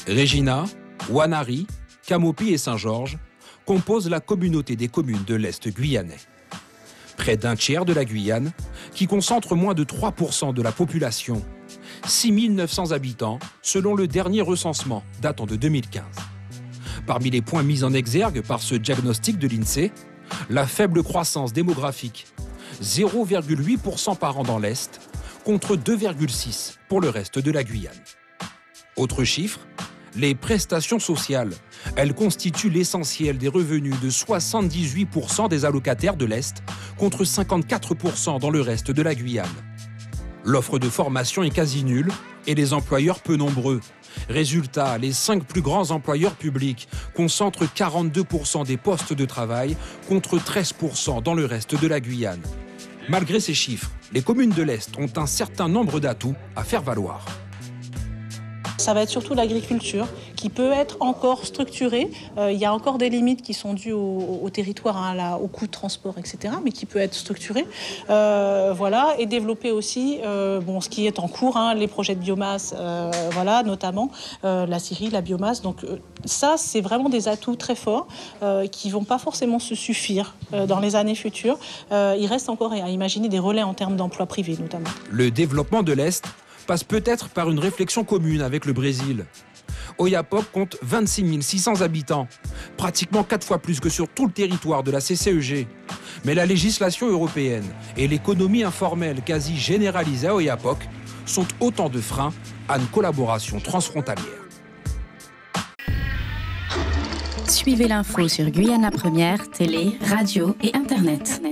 Regina, Wanari, Camopi et Saint-Georges composent la communauté des communes de l'Est guyanais. Près d'un tiers de la Guyane, qui concentre moins de 3% de la population, 6 900 habitants selon le dernier recensement datant de 2015. Parmi les points mis en exergue par ce diagnostic de l'INSEE, la faible croissance démographique, 0,8% par an dans l'Est, contre 2,6% pour le reste de la Guyane. Autre chiffre, les prestations sociales. Elles constituent l'essentiel des revenus de 78% des allocataires de l'Est, contre 54% dans le reste de la Guyane. L'offre de formation est quasi nulle et les employeurs peu nombreux. Résultat, les 5 plus grands employeurs publics concentrent 42% des postes de travail, contre 13% dans le reste de la Guyane. Malgré ces chiffres, les communes de l'Est ont un certain nombre d'atouts à faire valoir. Ça va être surtout l'agriculture qui peut être encore structurée. Il y a encore des limites qui sont dues au territoire, au coût de transport, etc., mais qui peut être structurée. Voilà, et développer aussi ce qui est en cours, les projets de biomasse, notamment la scierie, la biomasse. Donc ça, c'est vraiment des atouts très forts qui ne vont pas forcément se suffire dans les années futures. Il reste encore à imaginer des relais en termes d'emplois privés, notamment. Le développement de l'Est passe peut-être par une réflexion commune avec le Brésil. Oiapoque compte 26 600 habitants, pratiquement 4 fois plus que sur tout le territoire de la CCEG. Mais la législation européenne et l'économie informelle quasi généralisée à Oiapoque sont autant de freins à une collaboration transfrontalière. Suivez l'info sur Guyana Première, télé, radio et Internet.